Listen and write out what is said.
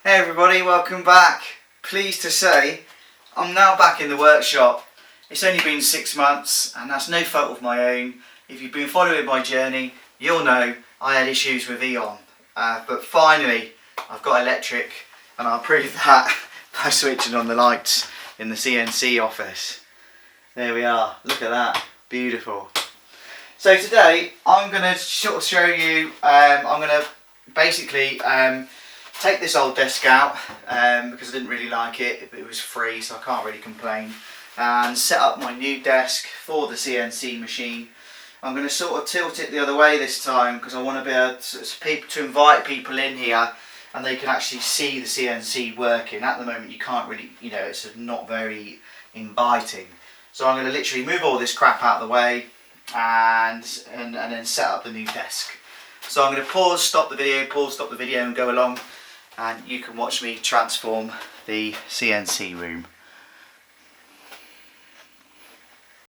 Hey everybody, welcome back. Pleased to say I'm now back in the workshop. It's only been 6 months and that's no fault of my own. If you've been following my journey, you'll know I had issues with Eon. But finally I've got electric, and I'll prove that by switching on the lights in the CNC office. There we are, look at that, beautiful. So today I'm going to sort of show you, I'm going to basically take this old desk out because I didn't really like it. It was free, so I can't really complain, and set up my new desk for the CNC machine. I'm going to sort of tilt it the other way this time because I want to be able to invite people in here and they can actually see the CNC working. At the moment you can't really, it's not very inviting. So I'm going to literally move all this crap out of the way and then set up the new desk. So I'm going to pause, stop the video and go along, and you can watch me transform the CNC room.